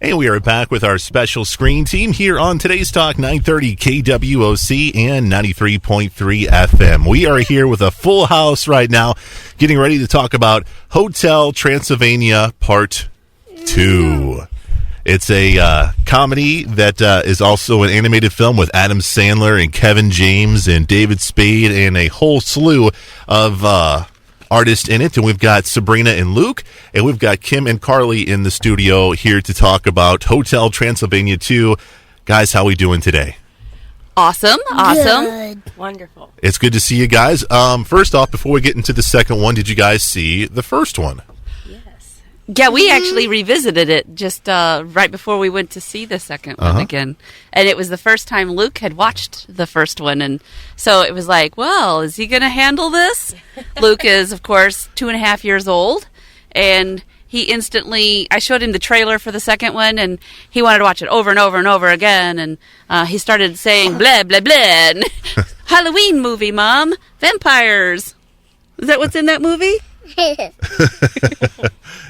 And we are back with our special screen team here on today's Talk 930 KWOC and 93.3 FM. We are here with a full house right now, getting ready to talk about Hotel Transylvania Part 2. It's a comedy that is also an animated film with Adam Sandler and Kevin James and David Spade and a whole slew of artists in it. And we've got Sabrina and Luke, and we've got Kim and Carly in the studio here to talk about Hotel Transylvania 2. Guys, how we doing today? Awesome. Good. Wonderful. It's good to see you guys. First off, before we get into the second one, did you guys see the first one? Yes. Yeah, we actually revisited it just right before we went to see the second one again. And it was the first time Luke had watched the first one. And so it was like, well, is he going to handle this? Luke is, of course, 2.5 years old. And he instantly, I showed him the trailer for the second one, and he wanted to watch it over and over and over again. And he started saying, blah, blah, blah. And, Halloween movie, Mom. Vampires. Is that what's in that movie?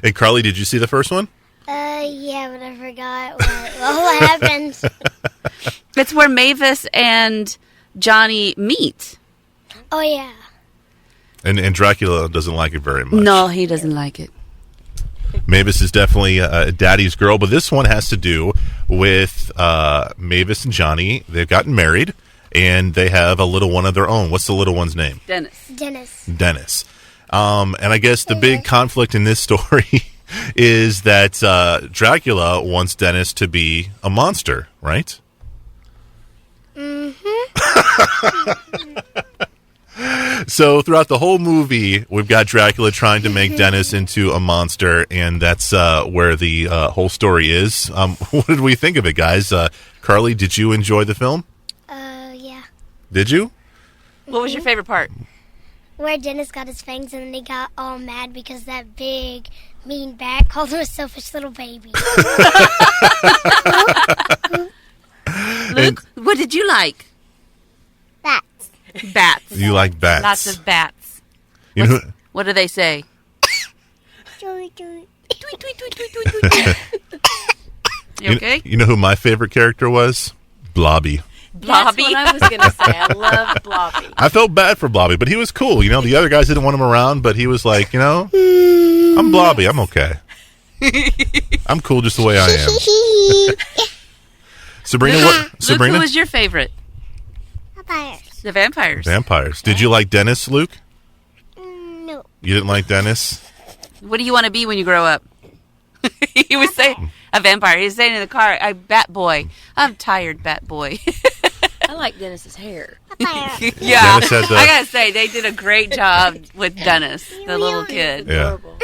And Carly, did you see the first one? Yeah, but I forgot what happens. It's where Mavis and Johnny meet. Oh, yeah. And Dracula doesn't like it very much. No, he doesn't like it. Mavis is definitely daddy's girl, but this one has to do with Mavis and Johnny. They've gotten married, and they have a little one of their own. What's the little one's name? Dennis. Dennis. And I guess the big conflict in this story is that Dracula wants Dennis to be a monster, right? So throughout the whole movie, we've got Dracula trying to make Dennis into a monster, and that's where the whole story is. What did we think of it, guys? Carly, did you enjoy the film? Yeah. Did you? What was your favorite part? Where Dennis got his fangs and then they got all mad because that big, mean bat called him a selfish little baby. Luke, what did you like? Bats. Bats. You like bats? Lots of bats. You know, What do they say? Tweet, tweet. Tweet, tweet, tweet, tweet, tweet, tweet. You okay? You know who my favorite character was? Blobby. Blobby. That's what I was going to say. I love Blobby. I felt bad for Blobby, but he was cool. You know, the other guys didn't want him around, but he was like, I'm Blobby. I'm okay. I'm cool just the way I am. Sabrina, Luke, Sabrina? who was your favorite? Vampires. The vampires. Vampires. Did you like Dennis, Luke? No. You didn't like Dennis? What do you want to be when you grow up? He was saying a vampire. He was saying in the car, "A bat boy. I'm tired, bat boy." I like Dennis's hair. Yeah, Dennis had the- I gotta say they did a great job with Dennis, the little kid. Yeah. Adorable.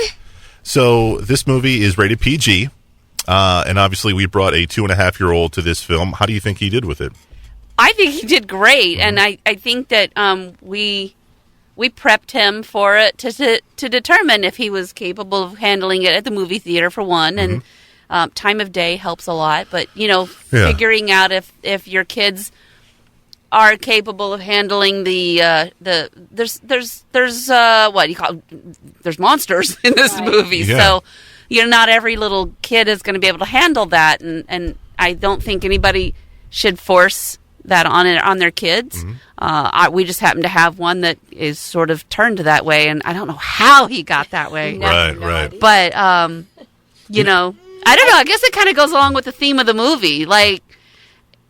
So this movie is rated PG, and obviously we brought a 2.5-year-old to this film. How do you think he did with it? I think he did great, and I think that we prepped him for it to determine if he was capable of handling it at the movie theater, for one, and time of day helps a lot. But figuring out if your kids are capable of handling there's what do you call it? There's monsters in this movie, Yeah. so not every little kid is going to be able to handle that, and I don't think anybody should force that on their kids. We just happen to have one that is sort of turned that way, and I don't know how he got that way. Right. But I don't know. I guess it kind of goes along with the theme of the movie. Like,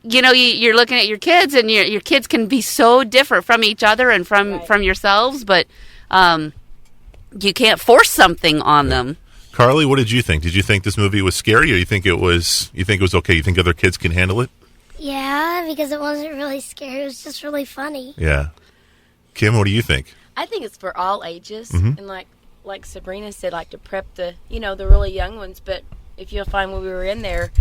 you're looking at your kids, and your kids can be so different from each other and from yourselves, but you can't force something on them. Carly, what did you think? Did you think this movie was scary, or you think it was okay? You think other kids can handle it? Yeah, because it wasn't really scary. It was just really funny. Yeah. Kim, what do you think? I think it's for all ages, and like Sabrina said, like to prep the the really young ones. But if you'll find when we were in there,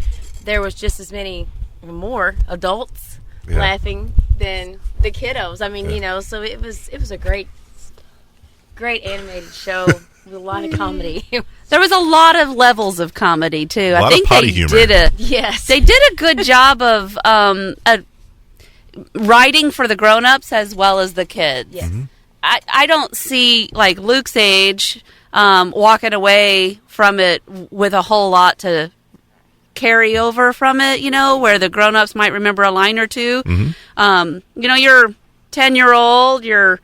there was just as many or more adults laughing than the kiddos. I mean, so it was a great animated show with a lot of comedy. There was a lot of levels of comedy too. A lot I think of potty they humor. They did a good job of writing for the grown-ups as well as the kids. Yes. I don't see like Luke's age walking away from it with a whole lot to carryover from it, where the grown-ups might remember a line or two. Your 10-year-old, your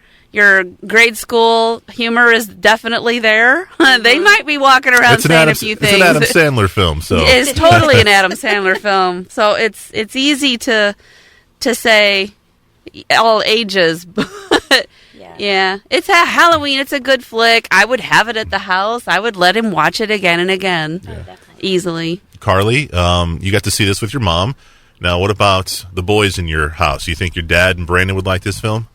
grade school humor is definitely there. They might be walking around saying a few things. It's an Adam Sandler film, so it's totally an Adam Sandler film. So it's easy to say all ages, but yeah, it's a Halloween. It's a good flick. I would have it at the house. I would let him watch it again and again, easily. Carly, you got to see this with your mom. Now, what about the boys in your house? You think your dad and Brandon would like this film?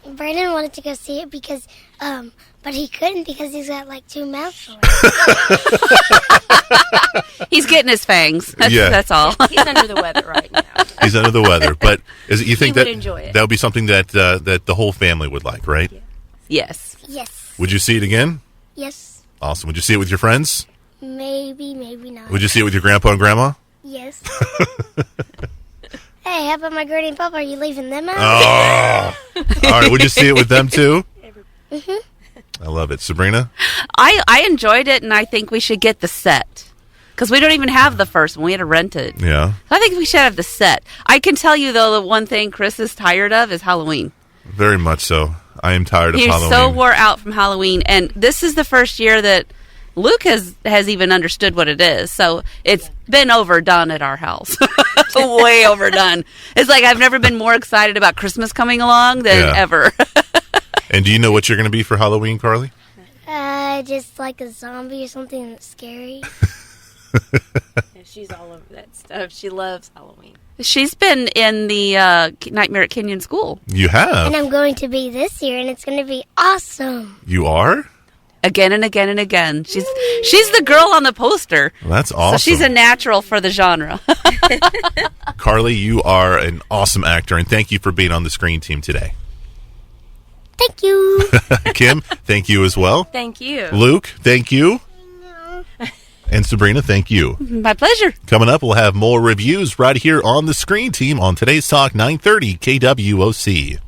Brandon wanted to go see it because, but he couldn't because he's got like 2 mouthfuls. He's getting his fangs. That's all. He's under the weather right now. He's under the weather, but you think he would enjoy it. That would be something that the whole family would like, right? Yes. Yes. Would you see it again? Yes. Awesome. Would you see it with your friends? Maybe not. Would you see it with your grandpa and grandma? Yes. Hey, how about my granny and papa? Are you leaving them out? Oh. All right. Would you see it with them too? I love it. Sabrina? I enjoyed it, and I think we should get the set. Because we don't even have the first one. We had to rent it. Yeah. I think we should have the set. I can tell you, though, the one thing Chris is tired of is Halloween. Very much so. I am tired of Halloween. He's so wore out from Halloween. And this is the first year that Luke has even understood what it is. So it's been overdone at our house. Way overdone. It's like I've never been more excited about Christmas coming along than ever. And do you know what you're going to be for Halloween, Carly? Just like a zombie or something that's scary. She's all over that stuff. She loves Halloween. She's been in the Nightmare at Kenyon School. You have? And I'm going to be this year, and it's going to be awesome. You are? Again and again and again. She's the girl on the poster. Well, that's awesome. So she's a natural for the genre. Carly, you are an awesome actor, and thank you for being on the screen team today. Thank you. Kim, thank you as well. Thank you. Luke, thank you. And Sabrina, thank you. My pleasure. Coming up, we'll have more reviews right here on the Screen Team on Today's Talk 930 KWOC.